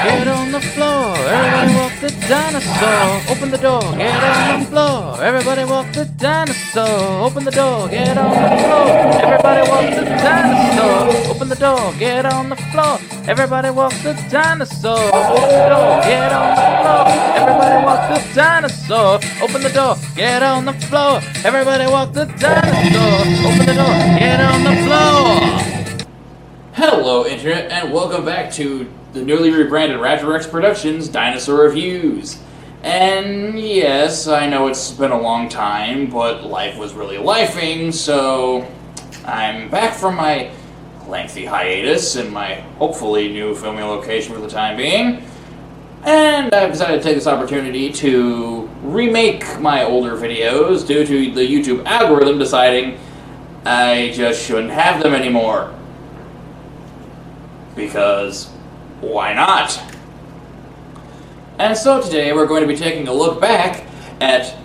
get on the floor. Everybody walk the dinosaur. Open the door, get on the floor. Everybody walk the dinosaur. Open the door, get on the floor. Everybody walk the dinosaur. Open the door, get on the floor. Everybody walk the dinosaur. Open the door, get on the floor. Everybody walk the dinosaur. Open the door, get on the floor. Everybody walk the dinosaur. Open the door, get on the floor. Hello, Internet, and welcome back to the newly rebranded Raptor X Productions Dinosaur Reviews. And yes, I know it's been a long time, but life was really lifing, so I'm back from my lengthy hiatus in my hopefully new filming location for the time being. And I've decided to take this opportunity to remake my older videos due to the YouTube algorithm deciding I just shouldn't have them anymore. Because why not? And so today we're going to be taking a look back at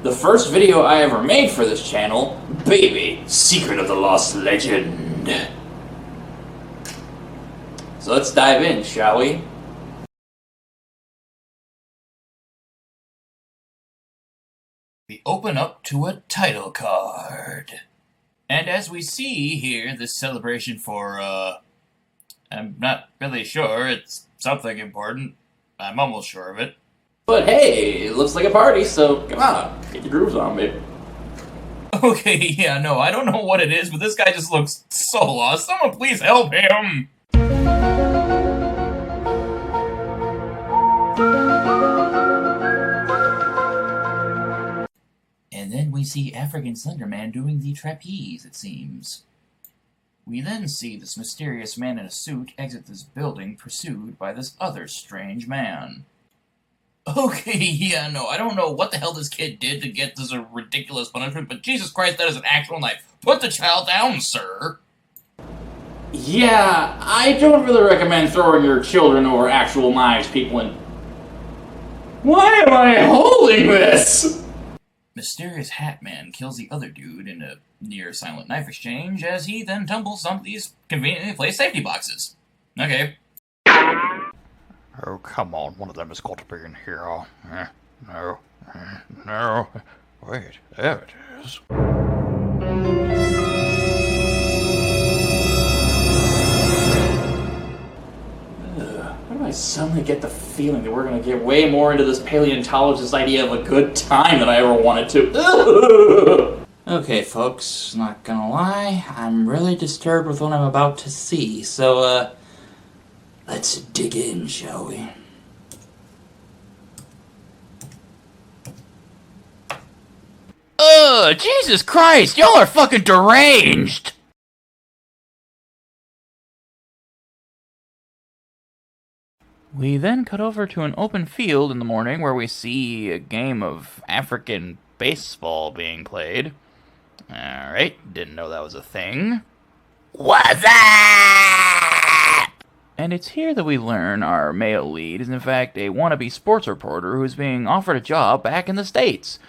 the first video I ever made for this channel, Baby, Secret of the Lost Legend. So let's dive in, shall we? We open up to a title card. And as we see here, this celebration for, I'm not really sure. It's something important. I'm almost sure of it. But hey, it looks like a party, so come on, get your grooves on, babe. Okay, yeah, no, I don't know what it is, but this guy just looks so lost. Someone please help him! And then we see African Slender Man doing the trapeze, it seems. We then see this mysterious man in a suit exit this building, pursued by this other strange man. Okay, yeah, no, I don't know what the hell this kid did to get this ridiculous punishment, but Jesus Christ, that is an actual knife. Put the child down, sir! Yeah, I don't really recommend throwing your children over actual knives, people, and... Why am I holding this? Mysterious Hat Man kills the other dude in a near-silent knife exchange as he then tumbles some of these conveniently placed safety boxes. Okay. Oh, come on. One of them has got to be in here. No. No. Wait, there it is. Why do I suddenly get the feeling that we're going to get way more into this paleontologist idea of a good time than I ever wanted to? Okay, folks, not gonna lie, I'm really disturbed with what I'm about to see, so, let's dig in, shall we? Jesus Christ, y'all are fucking deranged! We then cut over to an open field in the morning where we see a game of African baseball being played. Alright, didn't know that was a thing. What's up? And it's here that we learn our male lead is in fact a wannabe sports reporter who's being offered a job back in the States.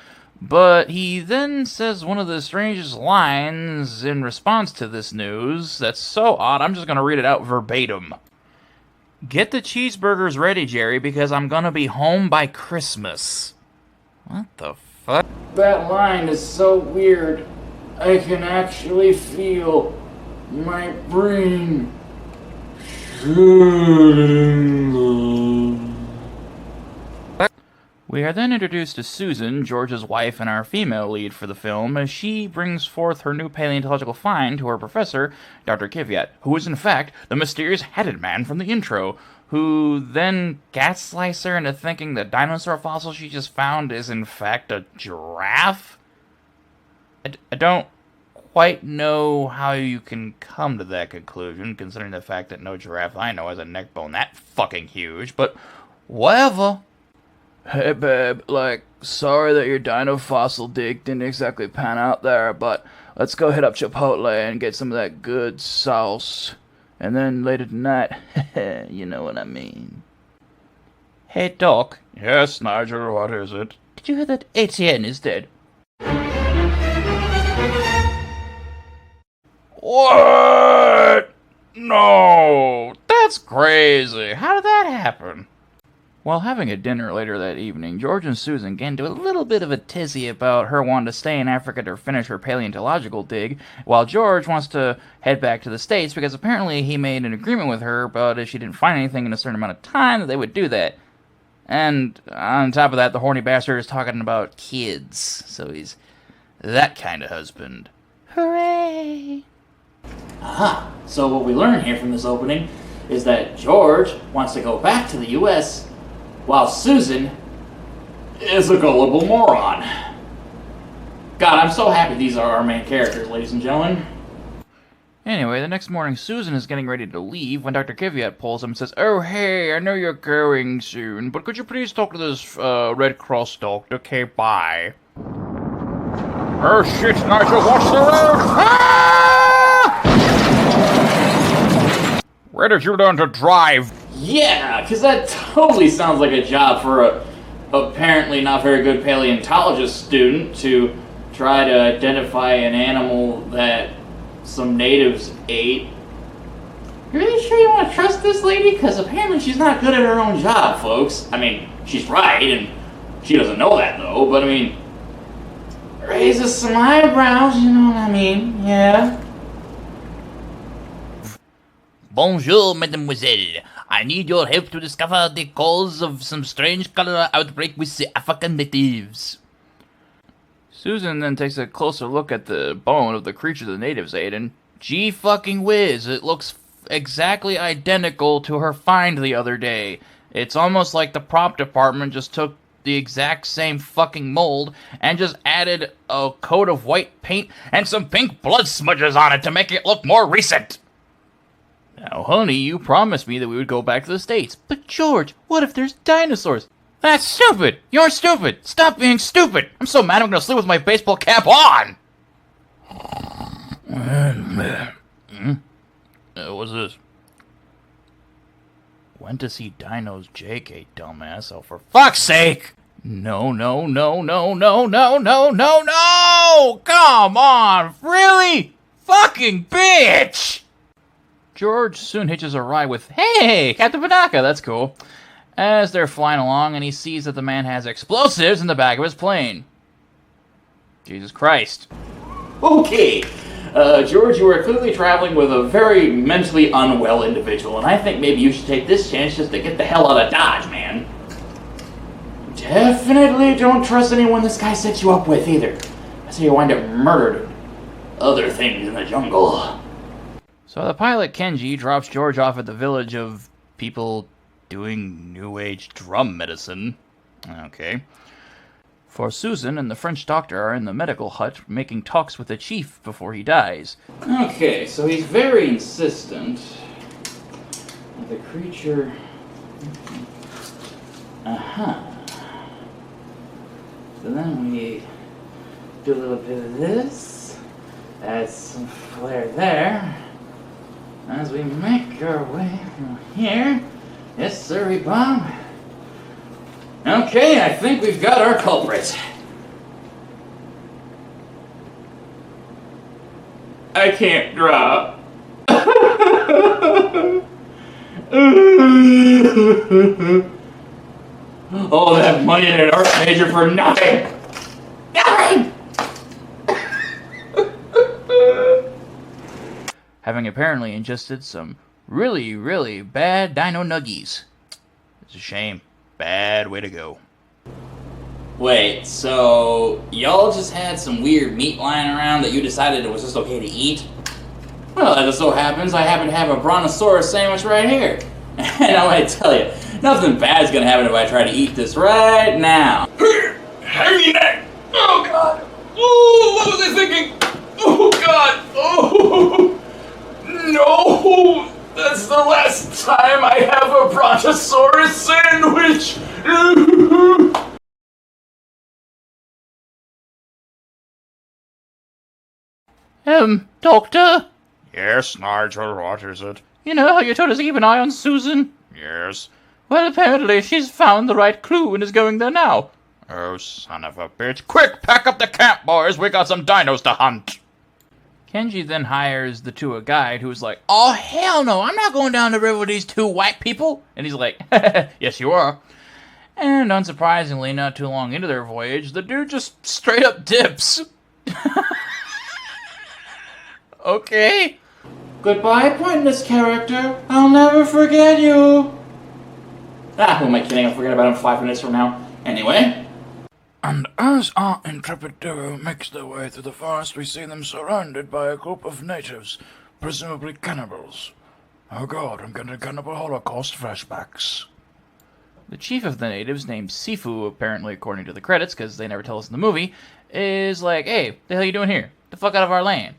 But he then says one of the strangest lines in response to this news that's so odd I'm just going to read it out verbatim. Get the cheeseburgers ready, Jerry, because I'm gonna be home by Christmas. What the fuck? That line is so weird. I can actually feel my brain shooting. We are then introduced to Susan, George's wife and our female lead for the film, as she brings forth her new paleontological find to her professor, Dr. Kvyat, who is in fact the mysterious hatted man from the intro, who then gaslights her into thinking the dinosaur fossil she just found is in fact a giraffe? I don't quite know how you can come to that conclusion, considering the fact that no giraffe I know has a neck bone that fucking huge, but whatever. Hey babe, sorry that your dino fossil dig didn't exactly pan out there, but let's go hit up Chipotle and get some of that good sauce. And then later tonight, you know what I mean. Hey Doc. Yes, Nigel, what is it? Did you hear that Etienne is dead? What? No, that's That's crazy. How did that happen? While having a dinner later that evening, George and Susan get into a little bit of a tizzy about her wanting to stay in Africa to finish her paleontological dig, while George wants to head back to the States because apparently he made an agreement with her about if she didn't find anything in a certain amount of time that they would do that. And on top of that, the horny bastard is talking about kids, so he's that kind of husband. Hooray! Aha! So what we learn here from this opening is that George wants to go back to the U.S., while Susan is a gullible moron. God, I'm so happy these are our main characters, ladies and gentlemen. Anyway, the next morning, Susan is getting ready to leave when Dr. Kvyat pulls him and says, "Oh, hey, I know you're going soon, but could you please talk to this Red Cross doctor? Okay, bye." Oh, shit, Nigel, watch the road! Ah! Where did you learn to drive? Yeah, because that totally sounds like a job for a apparently not very good paleontologist student to try to identify an animal that some natives ate. You really sure you want to trust this lady? Because apparently she's not good at her own job, folks. I mean, she's right, and she doesn't know that, though, but I mean, raises some eyebrows, you know what I mean? Yeah. Bonjour, mademoiselle. I need your help to discover the cause of some strange cholera outbreak with the African natives. Susan then takes a closer look at the bone of the creature the natives ate, and gee fucking whiz, it looks exactly identical to her find the other day. It's almost like the prop department just took the exact same fucking mold and just added a coat of white paint and some pink blood smudges on it to make it look more recent. Now, honey, you promised me that we would go back to the States. But, George, what if there's dinosaurs? That's stupid! You're stupid! Stop being stupid! I'm so mad I'm gonna sleep with my baseball cap on! What's this? Went to see Dinos JK, dumbass. Oh, for fuck's sake! No, no, no, no, no, no, no, no, no! Come on! Really? Fucking bitch! George soon hitches a ride with, "Hey, Captain Panaka," that's cool, as they're flying along and he sees that the man has explosives in the back of his plane. Jesus Christ. Okay, George, you are clearly traveling with a very mentally unwell individual, and I think maybe you should take this chance just to get the hell out of Dodge, man. Definitely don't trust anyone this guy sets you up with either. That's how you wind up murdered and other things in the jungle. So the pilot Kenji drops George off at the village of people doing New Age drum medicine. Okay. For Susan and the French doctor are in the medical hut making talks with the chief before he dies. Okay, so he's very insistent that the creature... So then we do a little bit of this, add some flair there. As we make our way from here, yes, sirree, Bob. Okay, I think we've got our culprit. I can't drop. All that money in an art major for nothing. Nothing. Having apparently ingested some really, really bad dino nuggies. It's a shame. Bad way to go. Wait, so y'all just had some weird meat lying around that you decided it was just okay to eat? Well, as it so happens, I happen to have a brontosaurus sandwich right here. And I want to tell you, nothing bad is going to happen if I try to eat this right now. Heavy neck! Oh, God! Oh, what was I thinking? Oh, God! Oh! No! That's the last time I have a brontosaurus sandwich! Doctor? Yes, Nigel, what is it? You know how you told us to keep an eye on Susan? Yes. Well, apparently she's found the right clue and is going there now. Oh, son of a bitch. Quick, pack up the camp, boys. We got some dinos to hunt. Kenji then hires the tour guide who's like, "Oh, hell no, I'm not going down the river with these two white people." And he's like, "Yes, you are." And unsurprisingly, not too long into their voyage, the dude just straight up dips. Okay. Goodbye, pointless character. I'll never forget you. Ah, who am I kidding? I'll forget about him 5 minutes from now. Anyway. And as our intrepid duo makes their way through the forest, we see them surrounded by a group of natives, presumably cannibals. Oh god, I'm getting cannibal Holocaust flashbacks. The chief of the natives, named Sifu, apparently according to the credits, because they never tell us in the movie, is like, "Hey, the hell you doing here? Get the fuck out of our land."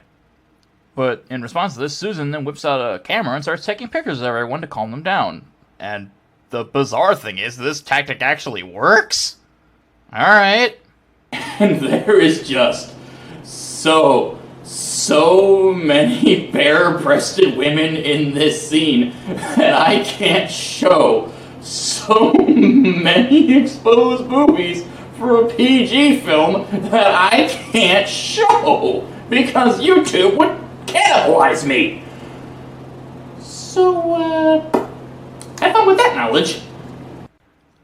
But in response to this, Susan then whips out a camera and starts taking pictures of everyone to calm them down. And the bizarre thing is, this tactic actually works? Alright. And there is just so many bare-breasted women in this scene that I can't show so many exposed boobies for a PG film that I can't show because YouTube would cannibalize me. So, have fun with that knowledge.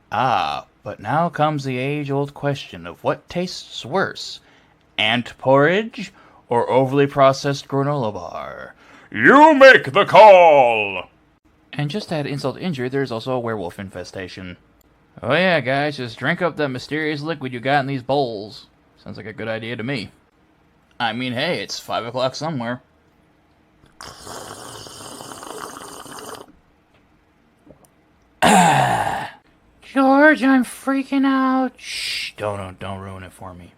Ah, but now comes the age-old question of what tastes worse, ant porridge or overly processed granola bar? You make the call! And just to add insult to injury, there's also a werewolf infestation. Oh yeah, guys, just drink up that mysterious liquid you got in these bowls. Sounds like a good idea to me. I mean, hey, it's 5 o'clock somewhere. George, I'm freaking out. Shh, don't ruin it for me.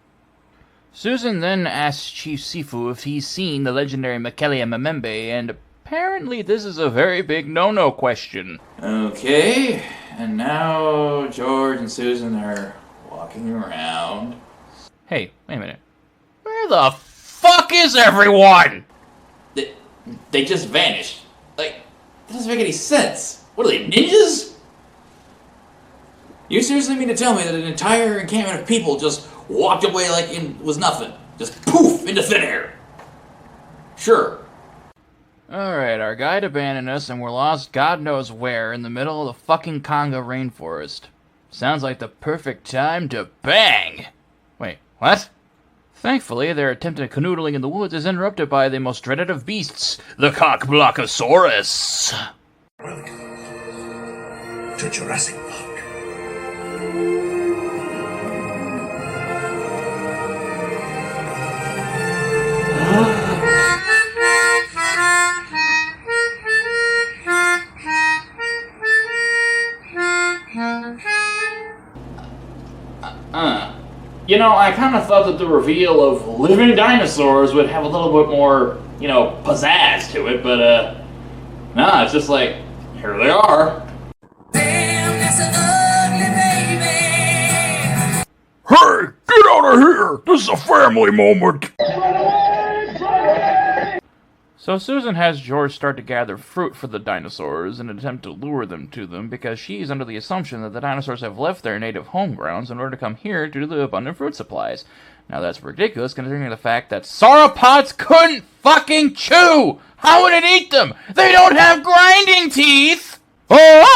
Susan then asks Chief Sifu if he's seen the legendary Mekelia Memembe, and apparently this is a very big no-no question. Okay, and now George and Susan are walking around. Hey, wait a minute. Where the fuck is everyone? They just vanished. Like, that doesn't make any sense. What are they, ninjas? You seriously mean to tell me that an entire encampment of people just walked away like it was nothing? Just poof, into thin air. Sure. Alright, our guide abandoned us and we're lost God knows where in the middle of the fucking Congo rainforest. Sounds like the perfect time to bang! Wait, what? Thankfully, their attempted canoodling in the woods is interrupted by the most dreaded of beasts, the Cockblockosaurus. Welcome to Jurassic Park. You know, I kind of thought that the reveal of living dinosaurs would have a little bit more, you know, pizzazz to it, but, nah, it's just like, here they are. Damn, that's an ugly baby. Hey, get out of here! This is a family moment! So Susan has George start to gather fruit for the dinosaurs in an attempt to lure them to them because she's under the assumption that the dinosaurs have left their native home grounds in order to come here due to the abundant fruit supplies. Now that's ridiculous considering the fact that sauropods couldn't fucking chew! How would it eat them? They don't have grinding teeth! Oh!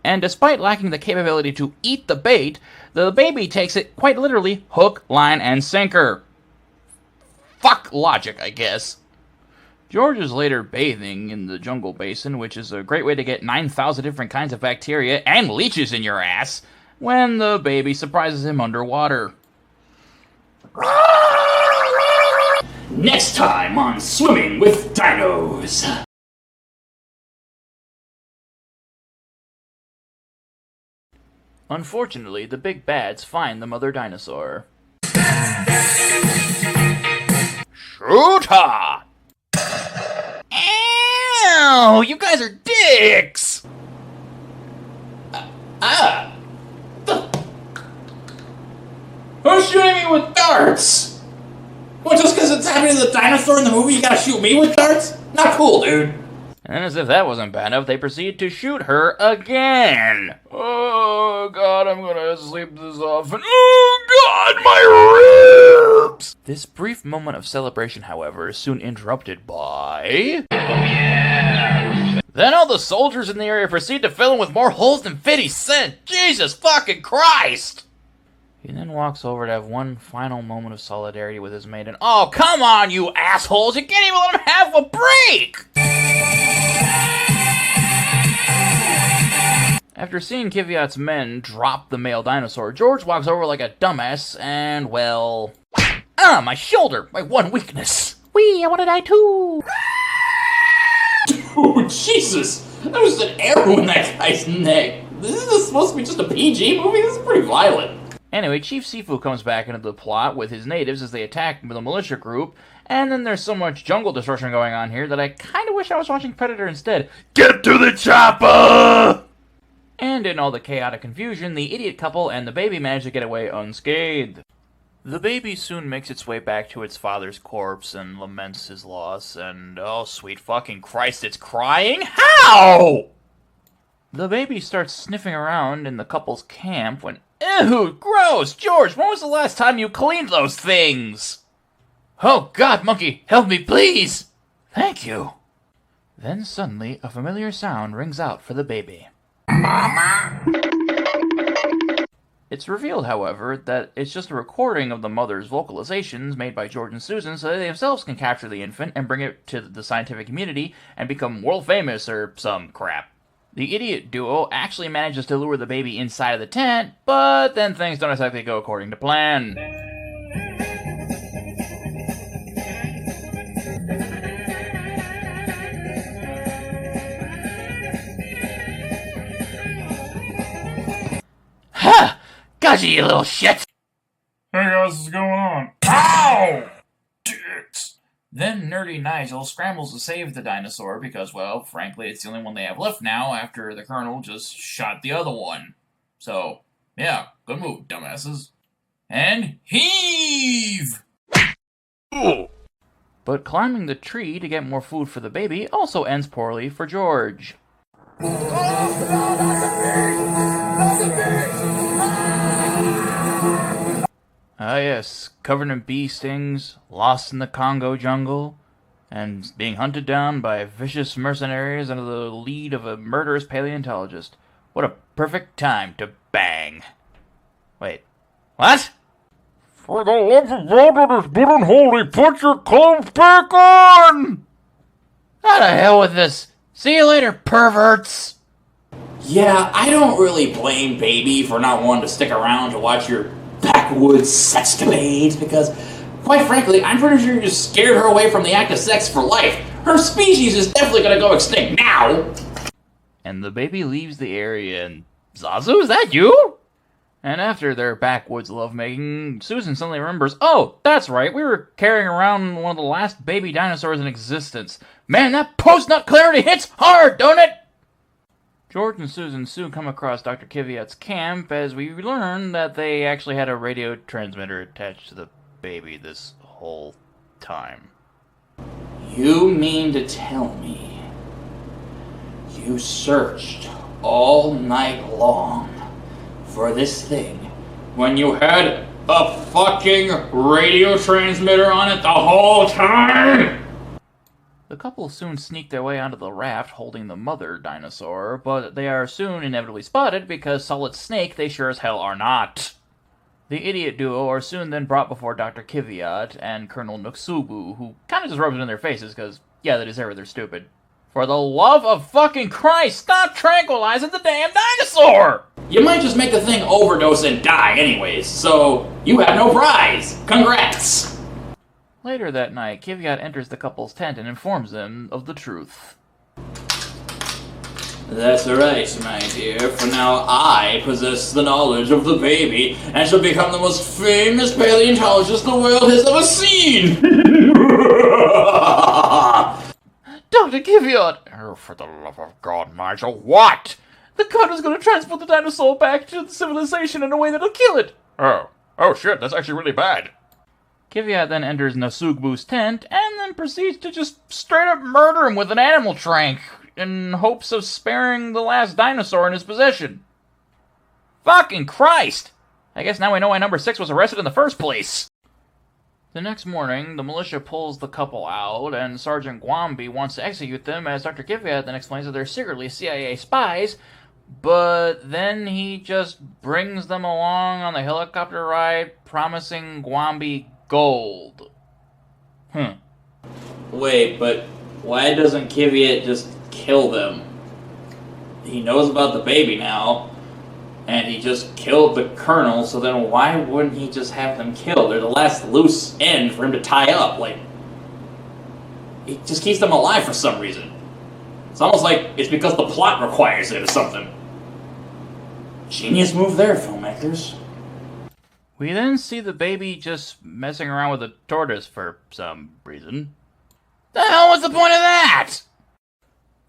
And despite lacking the capability to eat the bait, the baby takes it quite literally hook, line, and sinker. Fuck logic, I guess. George is later bathing in the jungle basin, which is a great way to get 9,000 different kinds of bacteria and leeches in your ass, when the baby surprises him underwater. Next time on Swimming with Dinos. Unfortunately, the big bads find the mother dinosaur. Shoot her! Ow! You guys are dicks! Who's shooting me with darts? What, just because it's happening to the dinosaur in the movie, you gotta shoot me with darts? Not cool, dude. And as if that wasn't bad enough, they proceed to shoot her again. Oh God, I'm gonna sleep this off, and oh God, my ribs! This brief moment of celebration, however, is soon interrupted by... Then all the soldiers in the area proceed to fill him with more holes than 50 Cent. Jesus fucking Christ! He then walks over to have one final moment of solidarity with his mate, and oh, come on, you assholes! You can't even let him have a break! After seeing Kvyat's men drop the male dinosaur, George walks over like a dumbass, and, well... Ah, my shoulder! My one weakness! Wee, I wanna die too! Oh, Jesus! That was an arrow in that guy's neck. This is supposed to be just a PG movie? This is pretty violent. Anyway, Chief Sifu comes back into the plot with his natives as they attack the militia group, and then there's so much jungle destruction going on here that I kinda wish I was watching Predator instead. Get to the chopper! And in all the chaotic confusion, the idiot couple and the baby manage to get away unscathed. The baby soon makes its way back to its father's corpse and laments his loss, and oh sweet fucking Christ, it's crying? How?! The baby starts sniffing around in the couple's camp when, ew, gross! George, when was the last time you cleaned those things? Oh God, monkey, help me please! Thank you. Then suddenly, a familiar sound rings out for the baby. Mama? It's revealed, however, that it's just a recording of the mother's vocalizations made by George and Susan so they themselves can capture the infant and bring it to the scientific community and become world famous or some crap. The idiot duo actually manages to lure the baby inside of the tent, but then things don't exactly go according to plan. Ha! Gotcha, you little shit! Hey guys, what's going on? Ow! Dicks! Then nerdy Nigel scrambles to save the dinosaur because, well, frankly, it's the only one they have left now after the Colonel just shot the other one. So, yeah, good move, dumbasses. And heave! But climbing the tree to get more food for the baby also ends poorly for George. Ah yes, covered in bee stings, lost in the Congo jungle, and being hunted down by vicious mercenaries under the lead of a murderous paleontologist. What a perfect time to bang. Wait, what? For the love of God that is good and holy, put your clothes back on! How the hell with this? See you later, perverts! Yeah, I don't really blame Baby for not wanting to stick around to watch your backwoods sexcapades, because, quite frankly, I'm pretty sure you just scared her away from the act of sex for life. Her species is definitely gonna go extinct now! And the baby leaves the area and... Zazu, is that you? And after their backwoods lovemaking, Susan suddenly remembers, oh, that's right, we were carrying around one of the last baby dinosaurs in existence. Man, that post-nut clarity hits hard, don't it? George and Susan soon come across Dr. Kvyat's camp as we learn that they actually had a radio transmitter attached to the baby this whole time. You mean to tell me you searched all night long for this thing when you had a fucking radio transmitter on it the whole time? The couple soon sneak their way onto the raft holding the mother dinosaur, but they are soon inevitably spotted because Solid Snake they sure as hell are not. The idiot duo are soon then brought before Dr. Kvyat and Colonel Nuksubu, who kinda just rubs it in their faces because, yeah, they deserve it, they're stupid. For the love of fucking Christ, stop tranquilizing the damn dinosaur! You might just make the thing overdose and die anyways, so you have no prize. Congrats! Later that night, Kvyat enters the couple's tent and informs them of the truth. That's right, my dear, for now I possess the knowledge of the baby and shall become the most famous paleontologist the world has ever seen! Dr. Kvyat! Oh, for the love of God, Nigel, what? The god is going to transport the dinosaur back to the civilization in a way that'll kill it! Oh shit, that's actually really bad. Kvyat then enters Nasugbu's tent and then proceeds to just straight up murder him with an animal trank. in hopes of sparing the last dinosaur in his possession. Fucking Christ! I guess now we know why number 6 was arrested in the first place. The next morning, the militia pulls the couple out, and Sergeant Gwambi wants to execute them, as Dr. Kiviat then explains that they're secretly CIA spies, but then he just brings them along on the helicopter ride, promising Gwambi gold. Wait, but why doesn't Kiviat just kill them? He knows about the baby now, and he just killed the colonel, so then why wouldn't he just have them killed? They're the last loose end for him to tie up. Like, he just keeps them alive for some reason. It's almost like it's because the plot requires it or something. Genius move there, filmmakers. We then see the baby just messing around with a tortoise for some reason. The hell was the point of that?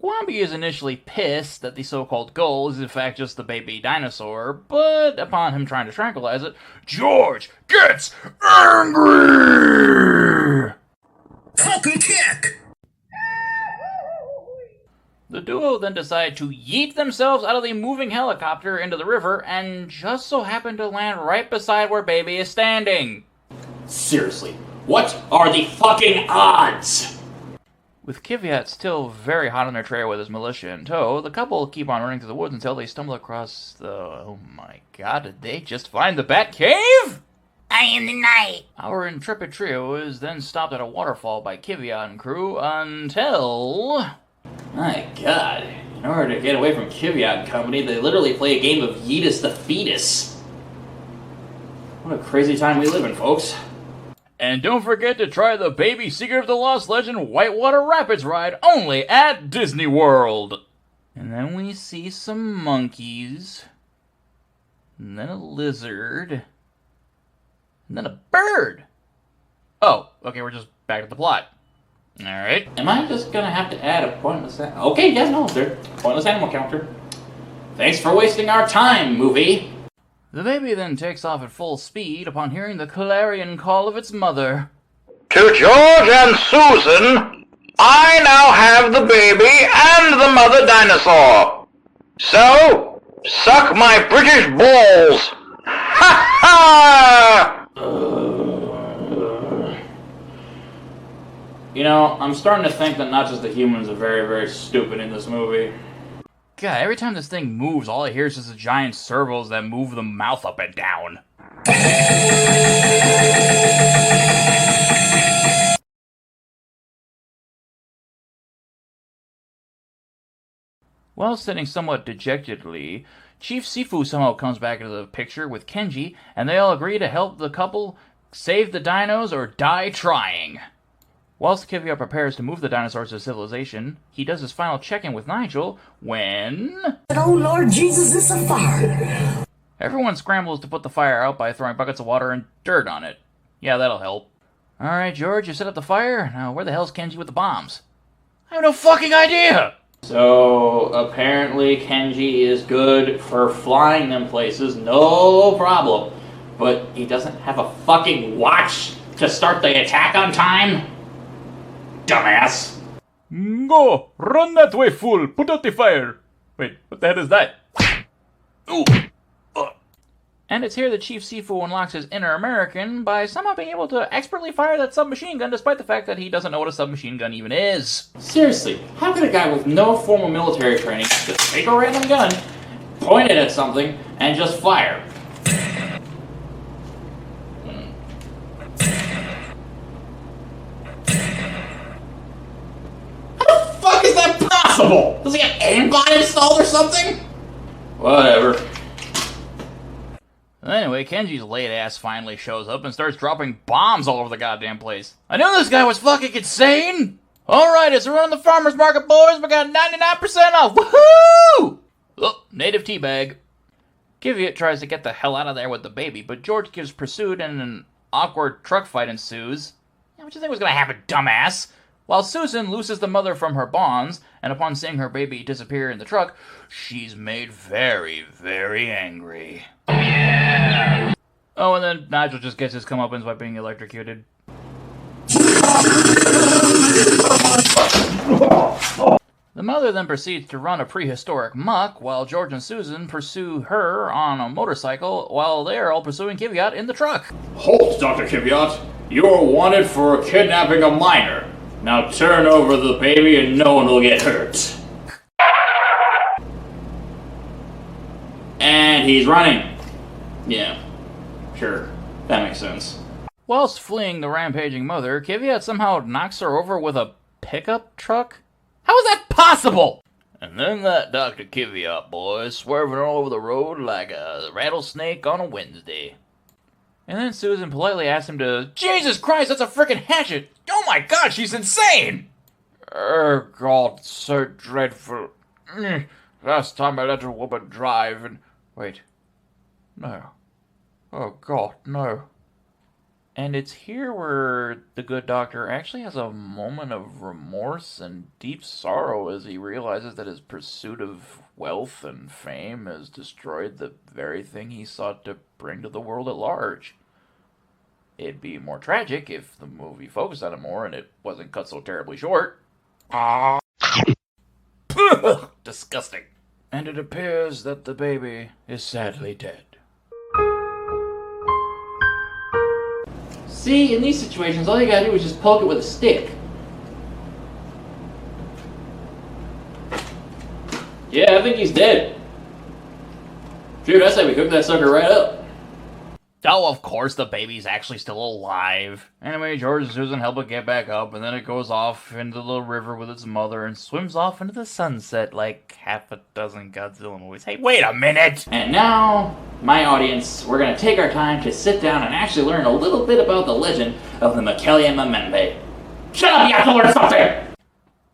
Gwambi is initially pissed that the so-called goal is in fact just the baby dinosaur, but upon him trying to tranquilize it, George gets angry! Falcon kick! the duo then decide to yeet themselves out of the moving helicopter into the river and just so happen to land right beside where baby is standing. Seriously, what are the fucking odds? With Kiviat still very hot on their trail with his militia in tow, the couple keep on running through the woods until they stumble across the... Oh my god, did they just find the Bat Cave? I am the night. Our intrepid trio is then stopped at a waterfall by Kiviat and crew until... My god, in order to get away from Kiviat and company, they literally play a game of Yeetus the Fetus. What a crazy time we live in, folks. And don't forget to try the Baby Secret of the Lost Legend Whitewater Rapids ride only at Disney World. And then we see some monkeys, and then a lizard, and then a bird. Oh, okay, we're just back to the plot. Alright. Am I just gonna have to add a pointless... Okay, yeah, no, there. Pointless animal counter. Thanks for wasting our time, movie. The baby then takes off at full speed upon hearing the clarion call of its mother. To George and Susan, I now have the baby and the mother dinosaur. So, suck my British balls. Ha ha! You know, I'm starting to think that not just the humans are very, very stupid in this movie. God, every time this thing moves, all I hear is just the giant servos that move the mouth up and down. While sitting somewhat dejectedly, Chief Sifu somehow comes back into the picture with Kenji, and they all agree to help the couple save the dinos or die trying. Whilst Kiviat prepares to move the dinosaurs to civilization, he does his final check-in with Nigel when... Oh Lord Jesus, it's a fire! Everyone scrambles to put the fire out by throwing buckets of water and dirt on it. Yeah, that'll help. Alright, George, you set up the fire. Now, where the hell's Kenji with the bombs? I have no fucking idea! So, apparently Kenji is good for flying them places, no problem. But he doesn't have a fucking watch to start the attack on time? Dumbass. Go! Run that way, fool! Put out the fire! Wait, what the hell is that? Ooh! And it's here that Chief Sifu unlocks his inner American by somehow being able to expertly fire that submachine gun despite the fact that he doesn't know what a submachine gun even is. Seriously, how could a guy with no formal military training just take a random gun, point it at something, and just fire? How the fuck is that possible? Does he have aimbot installed or something? Whatever. Anyway, Kenji's late ass finally shows up and starts dropping bombs all over the goddamn place. I knew this guy was fucking insane! Alright, it's around the farmer's market, boys. We got 99% off. Woohoo! Oh, native teabag. Kiviat tries to get the hell out of there with the baby, but George gives pursuit and an awkward truck fight ensues. Yeah, what do you think was gonna happen, dumbass? While Susan looses the mother from her bonds, and upon seeing her baby disappear in the truck, she's made very, very angry. Oh, and then Nigel just gets his comeuppance by being electrocuted. The mother then proceeds to run a prehistoric muck while George and Susan pursue her on a motorcycle while they're all pursuing Kiviat in the truck. Halt, Dr. Kiviat. You're wanted for kidnapping a minor. Now turn over the baby and no one will get hurt. And he's running. Yeah, sure. That makes sense. Whilst fleeing the rampaging mother, Kiviat somehow knocks her over with a pickup truck? How is that possible? And then that Dr. Kiviat boy swerving all over the road like a rattlesnake on a Wednesday. And then Susan politely asks him to, Jesus Christ, that's a frickin' hatchet! Oh my god, she's insane! Oh God, so dreadful. Last time I let a woman drive and... Wait. No. Oh God, no. And it's here where the good doctor actually has a moment of remorse and deep sorrow as he realizes that his pursuit of wealth and fame has destroyed the very thing he sought to bring to the world at large. It'd be more tragic if the movie focused on it more and it wasn't cut so terribly short. Disgusting. And it appears that the baby is sadly dead. See, in these situations, all you gotta do is just poke it with a stick. Yeah, I think he's dead. Shoot, I say we cook that sucker right up. Oh, of course, the baby's actually still alive. Anyway, George and Susan help it get back up, and then it goes off into the little river with its mother and swims off into the sunset like half a dozen Godzilla movies. Hey, wait a minute! And now, my audience, we're gonna take our time to sit down and actually learn a little bit about the legend of the Mekele-Mbembe. Shut up, you have to learn something!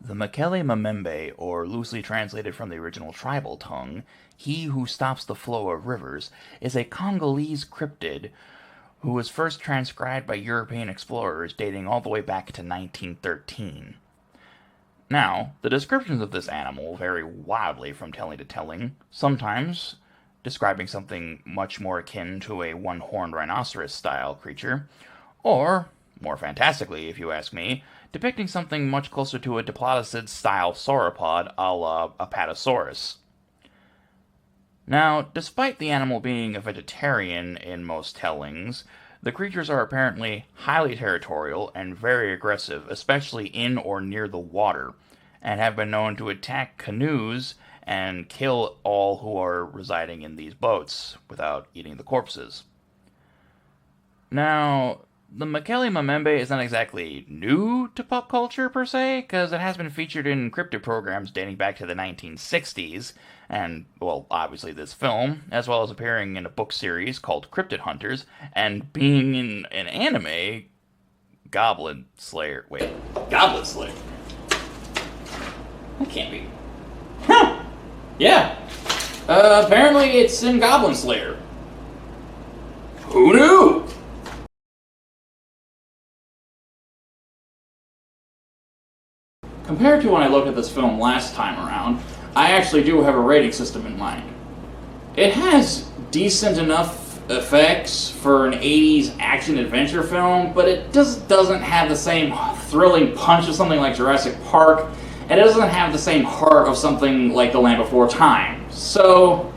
The Mekele-Mbembe, or loosely translated from the original tribal tongue, he who stops the flow of rivers, is a Congolese cryptid who was first transcribed by European explorers dating all the way back to 1913. Now, the descriptions of this animal vary wildly from telling to telling, sometimes describing something much more akin to a one-horned rhinoceros-style creature, or, more fantastically if you ask me, depicting something much closer to a diplodocid-style sauropod a la Apatosaurus. Now, despite the animal being a vegetarian in most tellings, the creatures are apparently highly territorial and very aggressive, especially in or near the water, and have been known to attack canoes and kill all who are residing in these boats without eating the corpses. Now, the Mekele-Mbembe is not exactly new to pop culture per se, because it has been featured in cryptid programs dating back to the 1960s, and, well, obviously this film, as well as appearing in a book series called Cryptid Hunters, and being in an anime, Goblin Slayer. Wait, Goblet Slayer? That can't be. Huh! Yeah. Apparently it's in Goblin Slayer. Who knew? Compared to when I looked at this film last time around, I actually do have a rating system in mind. It has decent enough effects for an 80s action-adventure film, but it just doesn't have the same thrilling punch of something like Jurassic Park, and it doesn't have the same heart of something like The Land Before Time. So,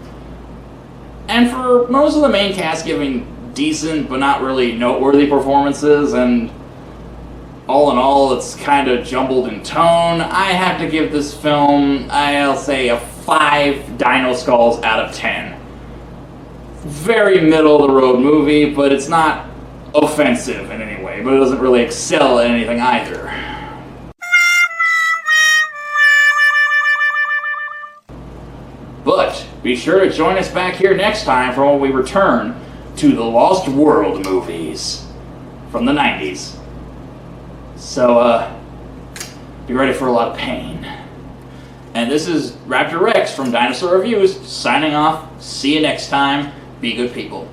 and for most of the main cast giving decent but not really noteworthy performances, and all in all, it's kind of jumbled in tone, I have to give this film, I'll say, a 5 dino skulls out of 10. Very middle-of-the-road movie, but it's not offensive in any way, but it doesn't really excel at anything either. But be sure to join us back here next time for when we return to the Lost World movies from the 90s. So, be ready for a lot of pain. And this is Raptor Rex from Dinosaur Reviews, signing off. See you next time. Be good people.